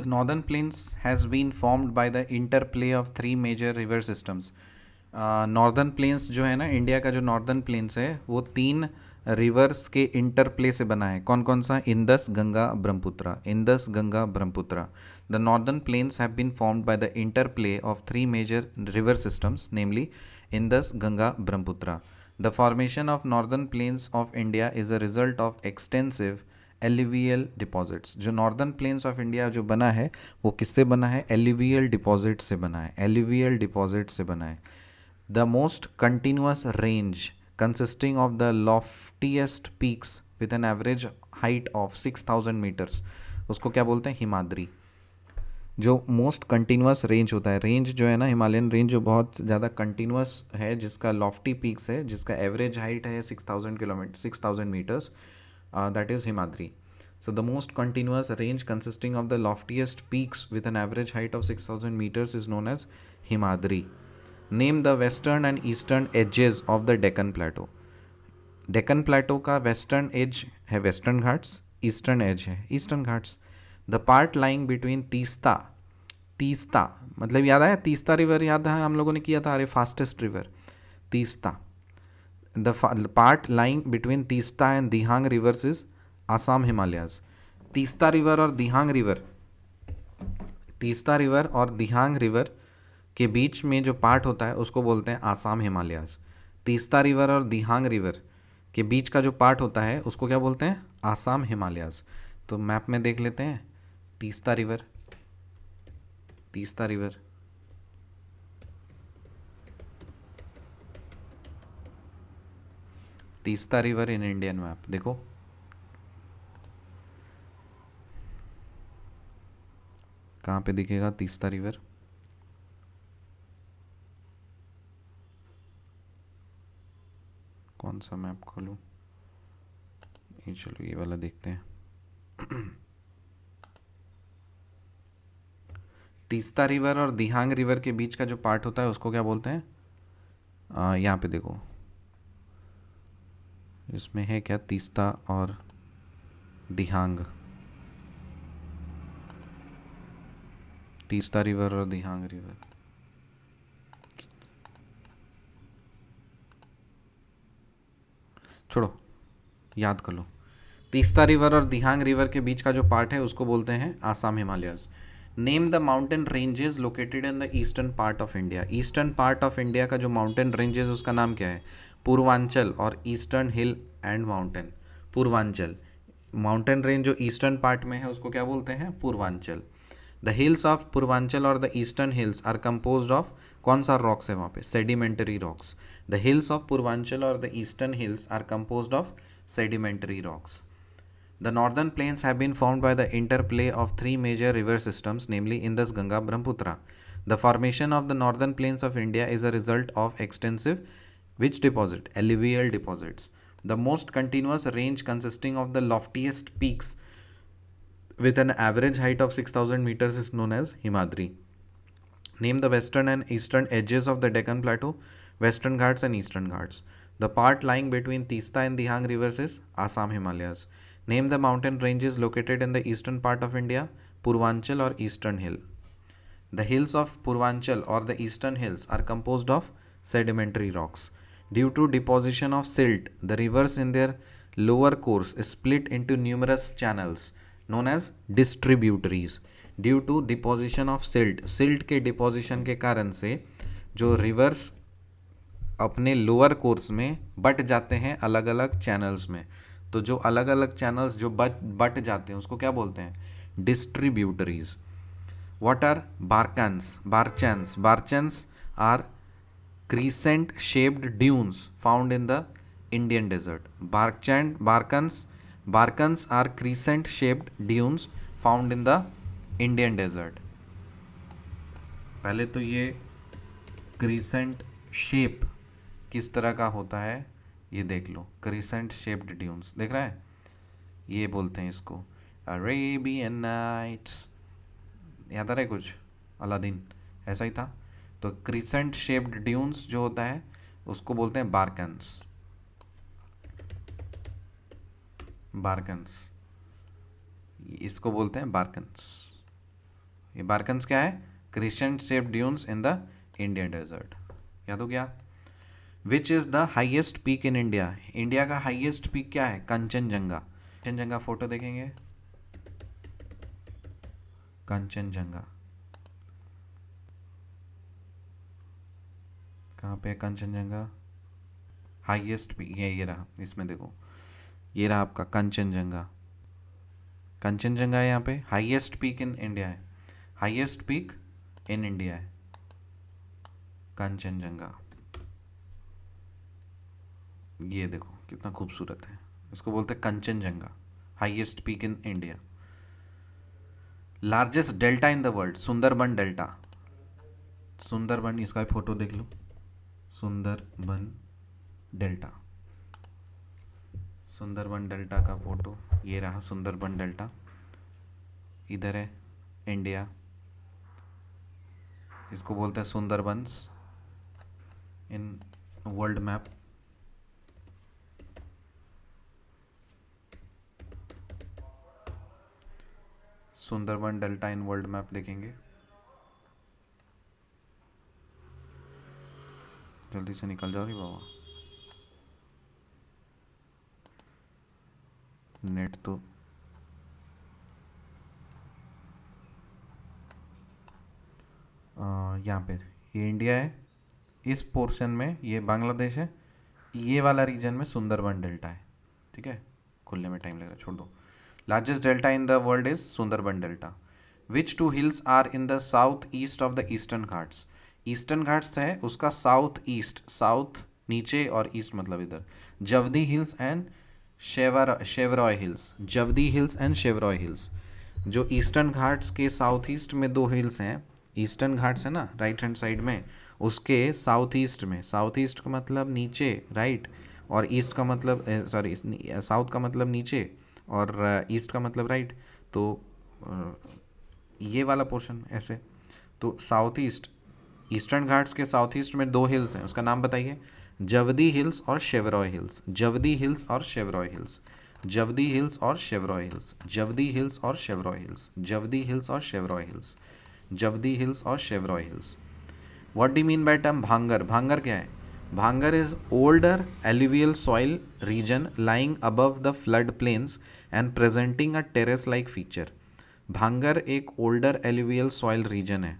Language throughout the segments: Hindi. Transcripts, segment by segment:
The northern plains has been formed by the interplay of three major river systems. Northern plains जो है ना, इंडिया का जो नॉर्दर्न प्लेन्स है वो तीन रिवर्स के इंटरप्ले से बना है. कौन कौन सा? Indus, Ganga, Brahmaputra. Indus, Ganga, Brahmaputra. The northern plains have been formed by the interplay of three major river systems, namely Indus, Ganga, Brahmaputra. The formation of northern plains of India is a result of extensive alluvial deposits. जो नॉर्दर्न प्लेन्स ऑफ इंडिया जो बना है वो किससे बना है? एलिवियल डिपॉजिट से बना है. एलिवियल डिपॉजिट से बना है. The most continuous range consisting of the loftiest peaks with an average height of 6000 meters, उसको क्या बोलते हैं? हिमाद्री. जो मोस्ट कंटिन्यूस रेंज होता है, रेंज जो है ना, हिमालयन रेंज जो बहुत ज़्यादा कंटिन्यूस है, जिसका लॉफ्टी पीक्स है, जिसका एवरेज हाइट है 6000 metres, that is Himadri. So the most continuous range consisting of the loftiest peaks with an average height of 6000 meters is known as Himadri. Name the western and eastern edges of the Deccan Plateau. Deccan plateau का वेस्टर्न एज है वेस्टर्न घाट्स, ईस्टर्न एज है eastern Ghats. The part lying between Teesta, Teesta मतलब याद आया? तीस्ता रिवर याद है, हम लोगों ने किया था, अरे fastest river Teesta. The part lying between Teesta and Dihang reverse is Assam Himalayas. Teesta river और दिहांग रिवर, तीस्ता रिवर और दिहांग रिवर के बीच में जो पार्ट होता है उसको बोलते हैं आसाम हिमालयाज. तीस्ता रिवर और दिहांग रिवर के बीच का जो पार्ट होता है उसको क्या बोलते हैं? आसाम हिमालयाज. तो मैप में देख लेते हैं. Teesta river, Teesta river, Teesta river in Indian map देखो. कहाँ पे दिखेगा तीस्ता रिवर? कौन सा मैप खोलूं? ये चलो ये वाला देखते हैं. तीस्ता रिवर और दिहांग रिवर के बीच का जो पार्ट होता है उसको क्या बोलते हैं? यहाँ पे देखो, इसमें है क्या? तीस्ता और दिहांग, तीस्ता रिवर और दिहांग रिवर. छोड़ो, याद कर लो. तीस्ता रिवर और दिहांग रिवर के बीच का जो पार्ट है उसको बोलते हैं Assam Himalayas. Name the mountain ranges located in the eastern part of India. Eastern part of India का जो माउंटेन रेंजेस उसका नाम क्या है? पूर्वांचल और eastern hill and mountain. Purvanchal mountain range जो ईस्टर्न पार्ट में है उसको क्या बोलते हैं? Purvanchal. The hills of Purvanchal और the eastern hills are composed of, कौन सा रॉक्स है वहाँ पे? Sedimentary rocks. The hills of Purvanchal और the eastern hills are composed of sedimentary rocks. The northern plains have been formed by the interplay of three major river systems, namely Indus, Ganga, Brahmaputra. The formation of the northern plains of India is a result of extensive which deposit? Alluvial deposits. The most continuous range consisting of the loftiest peaks with an average height of 6000 meters is known as Himadri. Name the western and eastern edges of the Deccan Plateau, Western Ghats and Eastern Ghats. The part lying between Teesta and Dihang rivers is Assam Himalayas. Name the mountain ranges located in the eastern part of India, Purvanchal or Eastern Hill. The hills of Purvanchal or the Eastern Hills are composed of sedimentary rocks. Due to deposition of silt, the rivers in their lower course is split into numerous channels known as distributaries. Due to deposition of silt, silt के डिपोजिशन के कारण से जो रिवर्स अपने लोअर कोर्स में बट जाते हैं अलग अलग चैनल्स में. तो जो अलग अलग चैनल्स जो बट जाते हैं उसको क्या बोलते हैं? Distributaries. What are barchans? Barchans, barchans are crescent shaped dunes found in the Indian desert. Barchans are crescent shaped dunes found in the Indian desert. पहले तो ये क्रीसेंट शेप किस तरह का होता है ये देख लो. क्रीसेंट शेप्ड ड्यून्स देख रहा है, ये बोलते हैं इसको अरेबियन नाइट्स. याद आ रहा है कुछ? अलादीन ऐसा ही था. तो क्रीसेंट शेप्ड ड्यून्स जो होता है उसको बोलते हैं बारकन्स. बारकन्स, इसको बोलते हैं बारकन्स. ये बारकन्स क्या है? Crescent shape dunes in the Indian desert. याद हो गया? Which is the highest peak in India? India का हाइएस्ट पीक क्या है? कंचनजंगा। कंचनजंगा फोटो देखेंगे, कंचनजंगा कहाँ पे है? कंचनजंगा हाईएस्ट पीक ये रहा, इसमें देखो, ये रहा आपका कंचनजंगा। कंचनजंगा है यहाँ पे, हाईएस्ट पीक इन इंडिया है, हाईएस्ट पीक इन इंडिया है कंचनजंगा। ये देखो कितना खूबसूरत है, इसको बोलते हैं Kanchenjunga, highest peak in India. Largest delta in the world, Sundarban delta. Sundarban, इसका भी फोटो देख लो, सुंदरबन डेल्टा। सुंदरबन डेल्टा का फोटो ये रहा, सुंदरबन डेल्टा इधर है इंडिया, इसको बोलते हैं Sundarbans in world map. Sundarban delta in world map देखेंगे, जल्दी से निकल जाओ रे बाबा, नेट तो यहाँ पे ये इंडिया है, इस पोर्शन में ये बांग्लादेश है, ये वाला रीजन में सुंदरबन डेल्टा है। ठीक है, खुलने में टाइम लगेगा, छोड़ दो। Largest delta in the world is Sundarban delta. Which two hills are in the south east of the Eastern Ghats? Eastern Ghats है उसका साउथ ईस्ट, साउथ नीचे और ईस्ट मतलब इधर, Javadi hills and Shevaroy hills. Javadi hills and Shevaroy hills, जो ईस्टर्न घाट्स के साउथ ईस्ट में दो हिल्स हैं, ईस्टर्न घाट्स है ना राइट हैंड साइड में, उसके साउथ ईस्ट में, साउथ ईस्ट का मतलब नीचे राइट, और ईस्ट का मतलब सॉरी साउथ का मतलब नीचे और ईस्ट का मतलब राइट, तो ये वाला पोर्शन ऐसे, तो साउथ ईस्ट, ईस्टर्न घाट्स के साउथ ईस्ट में दो हिल्स हैं, उसका नाम बताइए। जवदी हिल्स और शेवरॉय हिल्स, जवदी हिल्स और शेवरॉय हिल्स, जवदी हिल्स और शेवरॉय हिल्स, जवदी हिल्स और शेवरॉय हिल्स, जवदी हिल्स और शेवरॉय हिल्स, जवदी हिल्स और Shevaroy hills. What do mean by term bhangar? Bhangar क्या है? Bhangar is older alluvial soil region lying above the flood plains and presenting a terrace like feature. Bhangar एक ओल्डर एलुवियल सॉइल रीजन है,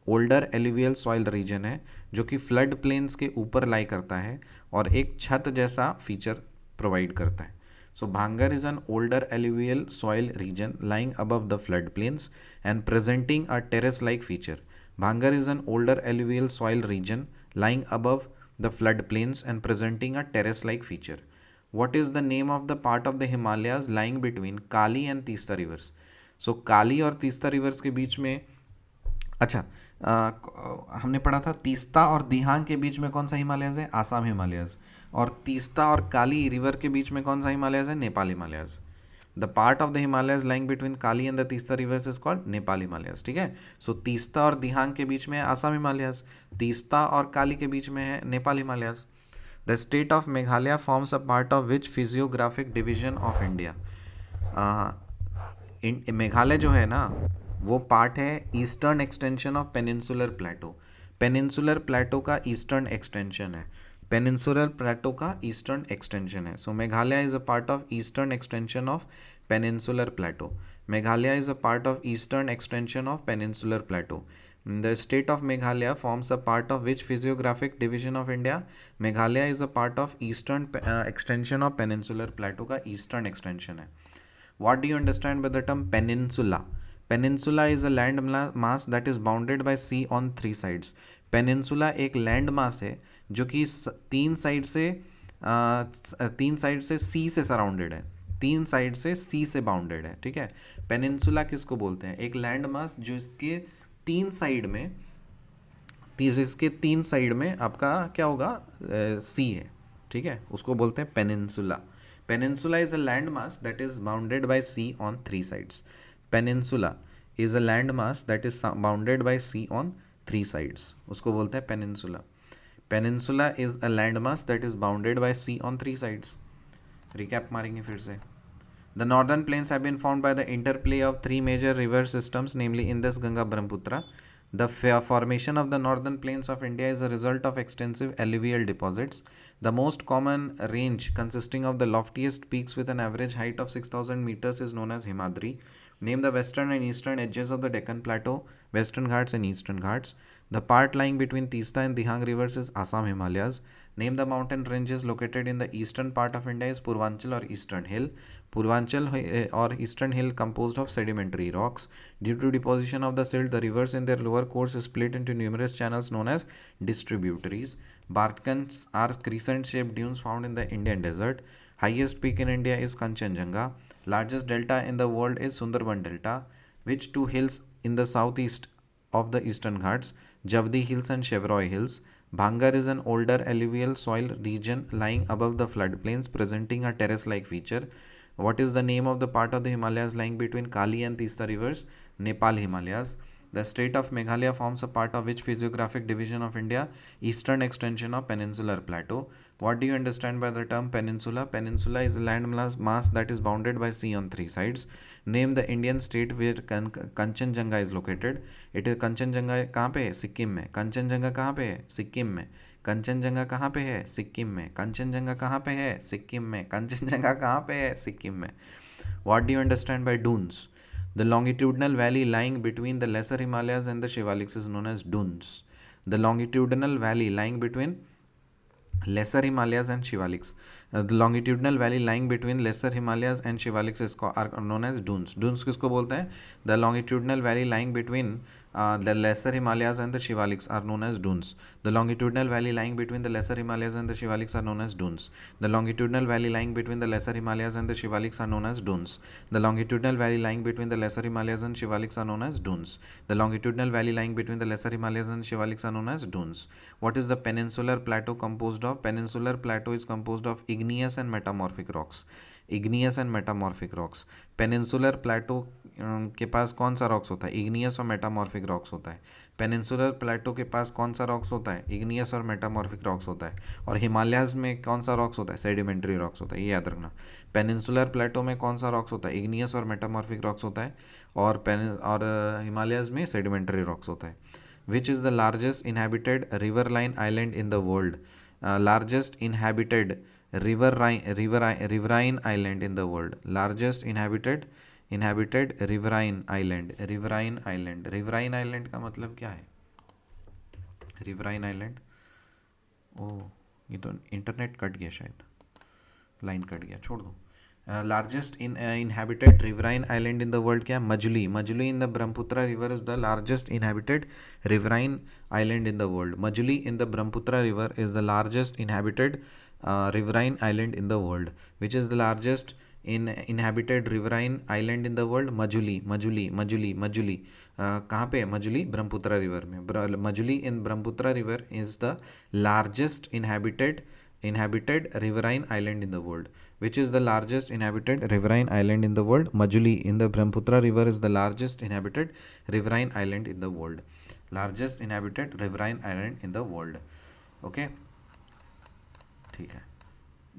ओल्डर एलुवियल सॉइल रीजन है जो कि फ्लड प्लेन्स के ऊपर लाई करता है और एक छत जैसा फीचर प्रोवाइड करता है। So Bhangar is an older alluvial soil region lying above the flood plains and presenting a terrace-like feature. Bhangar is an older alluvial soil region lying above the flood plains and presenting a terrace-like feature. What is the name of the part of the Himalayas lying between Kali and Teesta rivers? So Kali और तीस्ता rivers के बीच में, अच्छा हमने पढ़ा था तीस्ता और दिहांग के बीच में कौन सा हिमालयस है? आसाम हिमालयस। और तीस्ता और काली रिवर के बीच में कौन सा हिमालयस है? Nepal Himalayas. The part of the Himalayas lying between Kali and the Teesta reverse is called Nepal Himalayas. ठीक है, सो तीस्ता और दिहांग के बीच में है आसाम हिमालयस, तीस्ता और काली के बीच में है Nepal Himalayas. The state of Meghalaya forms a part of which physiographic division of India? Meghalaya जो है ना वो पार्ट है eastern extension of peninsular plateau. Peninsular plateau का ईस्टर्न एक्सटेंशन है, पेनिनसुलर प्लेटो का ईस्टर्न एक्सटेंशन है। So Meghalaya is a part of eastern extension of peninsular plateau. Meghalaya is a part of eastern extension of peninsular plateau. The state of Meghalaya forms a part of which physiographic division of India? Meghalaya is a part of eastern extension of peninsular plateau का eastern extension है। What do you understand by the term peninsula? Peninsula is a land mass that is bounded by sea on three sides. Peninsula एक लैंड मास है जो कि तीन साइड से सी से सराउंडेड है, तीन साइड से सी से बाउंडेड है। ठीक है, पेनिनसुला किसको बोलते हैं? एक लैंड मास जो इसके तीन साइड में, इसके तीन साइड में आपका क्या होगा? सी है। ठीक है, उसको बोलते हैं peninsula. Peninsula is a land mass that is bounded by sea on three sides. Peninsula is a land mass that is bounded by sea on three sides, उसको बोलते हैं peninsula. Peninsula is a land mass that is bounded by sea on three sides. Recap मारेंगे फिर से। The northern plains have been formed by the interplay of three major river systems, namely Indus, Ganga, Brahmaputra. The formation of the northern plains of India is a result of extensive alluvial deposits. The most common range, consisting of the loftiest peaks with an average height of 6,000 meters, is known as Himadri. Name the western and eastern edges of the Deccan Plateau, Western Ghats and Eastern Ghats. The part lying between Teesta and Dihang rivers is Assam Himalayas. Name the mountain ranges located in the eastern part of India is Purvanchal or Eastern Hill. Purvanchal or Eastern Hill composed of sedimentary rocks. Due to deposition of the silt, the rivers in their lower course split into numerous channels known as distributaries. Balkans are crescent-shaped dunes found in the Indian desert. Highest peak in India is Kanchenjunga. Largest delta in the world is Sundarban Delta. Which two hills in the southeast of the Eastern Ghats? Javdi Hills and Chevroy Hills. Bhangar is an older alluvial soil region lying above the floodplains, presenting a terrace-like feature. What is the name of the part of the Himalayas lying between Kali and Teesta rivers? Nepal Himalayas. The state of Meghalaya forms a part of which physiographic division of India? Eastern extension of Peninsular Plateau. What do you understand by the term peninsula? Peninsula is a land mass that is bounded by sea on three sides. Name the Indian state where Kanchenjunga is located. It is Kanchenjunga कहाँ पे है? सिक्किम में. कंचनजंगा कहाँ पे है? सिक्किम में. कंचनजंगा कहाँ पे है? सिक्किम में. कंचनजंगा कहाँ पे है? सिक्किम में. कंचनजंगा कहाँ पे है? सिक्किम में. What do you understand by dunes? The longitudinal valley lying between the Lesser Himalayas and the Shivaliks is known as dunes. The longitudinal valley lying between Lesser Himalayas and Shivaliks. The longitudinal valley lying between Lesser Himalayas and Shivaliks are known as dunes. Dunes किसको बोलते हैं? The longitudinal valley lying between the Lesser Himalayas and the Shivaliks are known as dunes. The longitudinal valley lying between the Lesser Himalayas and the Shivaliks are known as dunes. The longitudinal valley lying between the Lesser Himalayas and the Shivaliks are known as dunes. The longitudinal valley lying between the Lesser Himalayas and Shivaliks are known as dunes. The longitudinal valley lying between the Lesser Himalayas and Shivaliks are known as dunes. What is the peninsular plateau composed of? Peninsular plateau is composed of igneous and metamorphic rocks. Igneous and metamorphic rocks. Peninsular plateau के पास कौन सा रॉक्स होता है? इग्नियस और मेटामॉर्फिक रॉक्स होता है. पेनिनसुलर प्लेटो के पास कौन सा रॉक्स होता है? इग्नियस और मेटामॉर्फिक रॉक्स होता है. और हिमालयाज में कौन सा रॉक्स होता है? सेडिमेंट्री रॉक्स होता है. ये याद रखना. पेनिनसुलर प्लेटो में कौन सा रॉक्स होता है? इग्नियस और मेटामॉर्फिक रॉक्स होता है. और हिमालयाज में सेडिमेंट्री रॉक्स होता है. Which is the largest inhabited riverine island in the world? Largest inhabited riverine island in the world. Largest inhabited riverine island. Riverine island का मतलब क्या है? Riverine island. ओह, ये तो इंटरनेट कट गया, शायद लाइन कट गया, छोड़ दो. Largest inhabited riverine island in the world क्या है? Majuli in the Brahmaputra river is the largest inhabited riverine island in the world. Majuli in the Brahmaputra river is the largest inhabited riverine island in the world. Which is the largest inhabited riverine island in the world? Majuli. कहाँ पे है मजुली? ब्रह्मपुत्र रिवर में. Majuli in Brahmaputra river is the largest inhabited riverine island in the world. Which is the largest inhabited riverine island in the world? Majuli in the Brahmaputra river is the largest inhabited riverine island in the world. Largest inhabited riverine island in the world. Okay, ठीक है.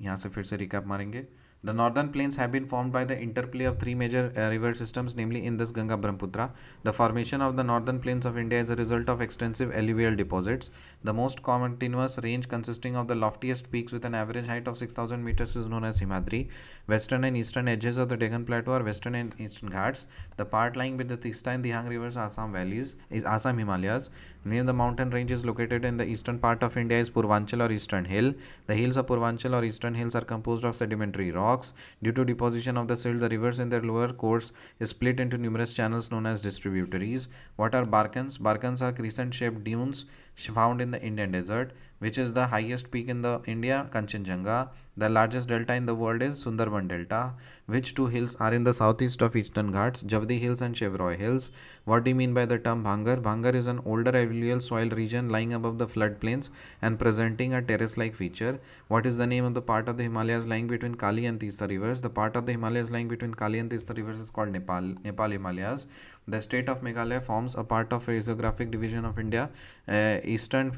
यहाँ से फिर से रिकैप मारेंगे. The northern plains have been formed by the interplay of three major river systems, namely Indus, Ganga, Brahmaputra. The formation of the northern plains of India is a result of extensive alluvial deposits. The most continuous range, consisting of the loftiest peaks with an average height of 6,000 meters, is known as Himadri. Western and eastern edges of the Deccan Plateau are Western and Eastern Ghats. The part lying with the Teesta and Dihang rivers, Assam valleys, is Assam Himalayas. Name the mountain ranges located in the eastern part of India is Purvanchal or Eastern Hill. The hills of Purvanchal or Eastern Hills are composed of sedimentary rocks. Due to deposition of the silt, the rivers in their lower course is split into numerous channels known as distributaries. What are Balkans? Balkans are crescent-shaped dunes found in the Indian desert. Which is the highest peak in the India? Kanchenjunga. The largest delta in the world is Sundarban Delta. Which two hills are in the southeast of Eastern Ghats? Javdi Hills and Chevroy Hills. What do you mean by the term Bhangar? Bhangar is an older alluvial soil region lying above the floodplains and presenting a terrace-like feature. What is the name of the part of the Himalayas lying between Kali and Teesta rivers? The part of the Himalayas lying between Kali and Teesta rivers is called Nepal Himalayas. The state of Meghalaya forms a part of physiographic division of India eastern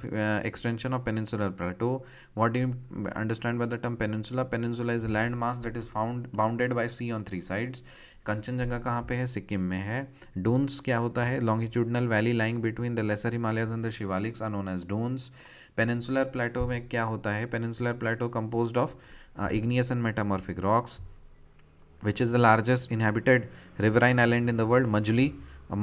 extension of peninsular plateau. What do you understand by the term peninsula? Peninsula is a land mass that is found bounded by sea on three sides. Kanchenjunga कहाँ पे है? सिक्किम में है. डून्स क्या होता है? Longitudinal valley lying between the lesser Himalayas and the Shivaliks are known as duns. Peninsular plateau में क्या होता है? Peninsular plateau composed of igneous and metamorphic rocks. Which is the largest inhabited riverine island in the world? Majuli.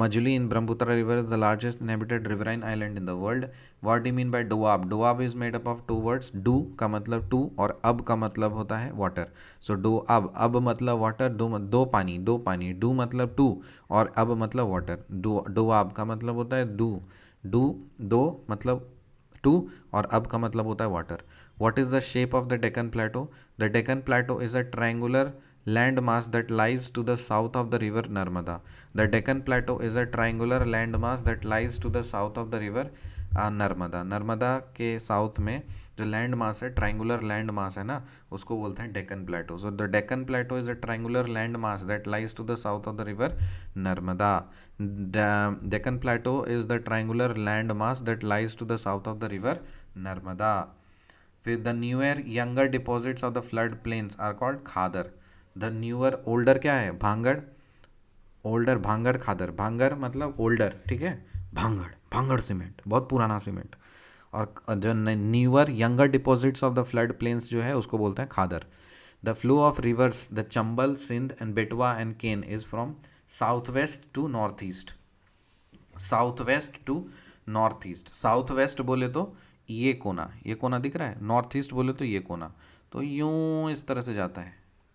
Majuli in Brahmaputra river is the largest inhabited riverine island in the world. What do you mean by doab? Doab is made up of two words. Do का मतलब टू और अब का मतलब होता है वाटर. सो डो अब मतलब वाटर, दो पानी, दो पानी. डू मतलब टू और अब मतलब वाटर. डोआब का मतलब होता है डू दो मतलब टू और अब का मतलब होता है water. What is the shape of the Deccan Plateau? The Deccan Plateau is a triangular land mass that lies to the south of the river Narmada. The Deccan Plateau is a triangular land mass that lies to the south of the river Narmada. Narmada के साउथ में जो लैंड मास है, ट्राइंगुलर लैंड मास है ना, उसको बोलते हैं Deccan plateau. So the Deccan plateau is a triangular land mass that lies to the south of the river Narmada. Deccan plateau is the triangular land mass that lies to the south of the river Narmada. फिर the newer younger deposits of the flood plains are called khadar. The newer, older क्या है? भांगड़. ओल्डर भांगड़ खादर. भांगड़ मतलब ओल्डर, ठीक है. भांगड़ सीमेंट, बहुत पुराना सीमेंट. और जो newer younger deposits of the flood plains जो है उसको बोलते हैं khadar. The flow of rivers the Chambal, Sindh and Betwa and Ken is from south west to north east. South west to north east. South west बोले तो ये कोना दिख रहा है. नॉर्थ ईस्ट बोले तो ये कोना. तो यूं इस तरह से जाता है,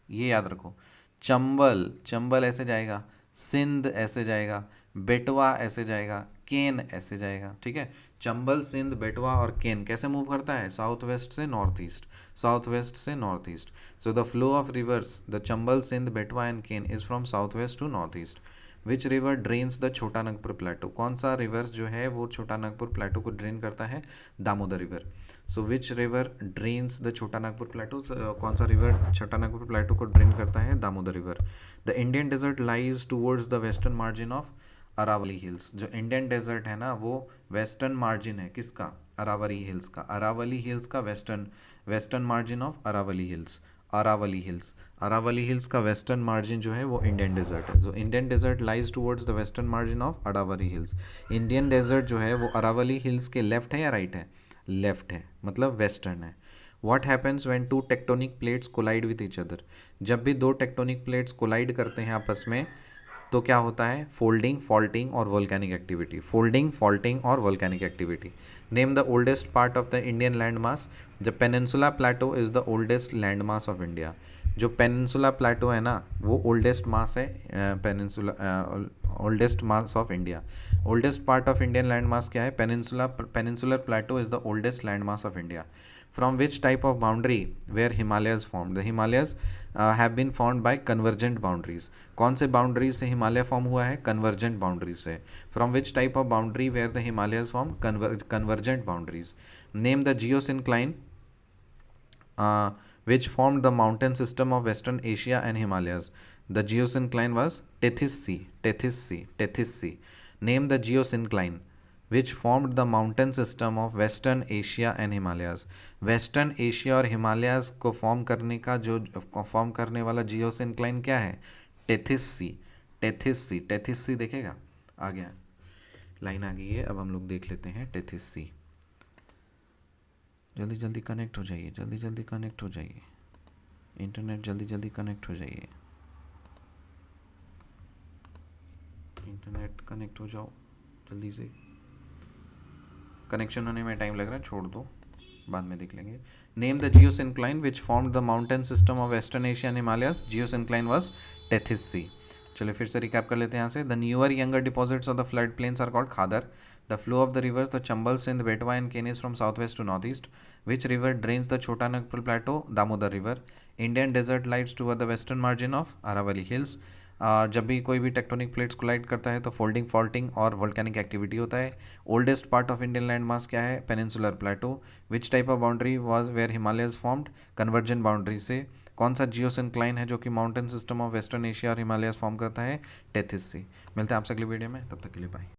ये याद रखो. चंबल ऐसे जाएगा, सिंध ऐसे जाएगा, बेटवा ऐसे जाएगा, केन ऐसे जाएगा, ठीक है. चंबल, सिंध, बेटवा और केन कैसे मूव करता है? साउथ वेस्ट से नॉर्थ ईस्ट, साउथ वेस्ट से north east. So the flow of rivers the Chambal, Sindh, Betwa and Ken is from south west to north east. Which river drains the Chota Nagpur प्लेटो? कौन सा रिवर्स जो है वो छोटा नागपुर प्लेटो को ड्रेन करता है? Damodar river. So which river drains the Chota Nagpur प्लेटो? कौन सा रिवर छोटा नागपुर प्लेटो को ड्रेन करता है? Damodar river. The Indian desert lies towards the western margin of Aravalli hills. जो इंडियन डेजर्ट है ना वो वेस्टर्न मार्जिन है किसका? अरावली हिल्स का. अरावली हिल्स का western margin of Aravalli hills. Aravalli hills का वेस्टर्न मार्जिन जो है वो इंडियन डेजर्ट है. जो Indian desert lies towards the western margin of Aravalli hills. Indian desert जो है वो अरावली हिल्स के लेफ्ट है या राइट है? लेफ्ट है, मतलब वेस्टर्न है. What happens when two tectonic plates collide with each other? जब भी दो टेक्टोनिक प्लेट्स कोलाइड करते हैं आपस में तो क्या होता है? फोल्डिंग, फॉल्टिंग और वोल्केनिक एक्टिविटी. फोल्डिंग, फॉल्टिंग और volcanic activity. Name the oldest part of the Indian land mass. The peninsula plateau is the oldest land mass of India. जो पेनिनसुला प्लेटो है ना वो ओल्डेस्ट मास है, oldest mass of India. Oldest part of Indian land mass क्या है? Peninsular plateau is the oldest land mass of India. From which type of boundary were Himalayas formed? The Himalayas have been formed by convergent boundaries. कौन से boundaries से हिमालय फॉर्म हुआ है? convergent boundaries से. From which type of boundary were the Himalayas formed? Convergent boundaries. Name the geosyncline which formed the mountain system of Western Asia and Himalayas. The geosyncline was Tethys Sea. Name the geosyncline which formed the mountain system of Western Asia and Himalayas. Western Asia और Himalayas को फॉर्म करने वाला जियोसिंक्लाइन क्या है? टेथिस सी देखेगा. आ गया, लाइन आ गई है. अब हम लोग देख लेते हैं टेथिस सी. जल्दी कनेक्ट हो जाइए, जल्दी कनेक्ट हो जाइए. इंटरनेट जल्दी कनेक्ट हो जाइए. इंटरनेट कनेक्ट हो जाओ जल्दी से. कनेक्शन होने में टाइम लग रहा है, छोड़ दो, बाद में देख लेंगे. Name the geosyncline which formed the mountain system of western Asia and Himalayas. Geosyncline was Tethys sea. चलिए फिर से रिकैप कर लेते हैं यहाँ से. The newer younger deposits of the flood plains are called khadar. The flow of the rivers the Chambal, Sindh, Betwa and Ken is from south west to north east. Which river drains the Chota Nagpur plateau? Damodar river. Indian desert lights toward the western margin of Aravalli hills. जब भी कोई भी टेक्टोनिक प्लेट्स कोलाइड करता है तो फोल्डिंग, फॉल्टिंग और वोल्केनिक एक्टिविटी होता है. Oldest part of Indian land mass क्या है? Peninsular plateau. Which type of boundary was where Himalayas formed? Convergent boundary से. कौन सा जियोसिंक्लाइन है जो कि mountain system of western Asia और हिमालयस फॉर्म करता है? Tethys sea. मिलते हैं आपसे अगली वीडियो में, तब तक के लिए बाय।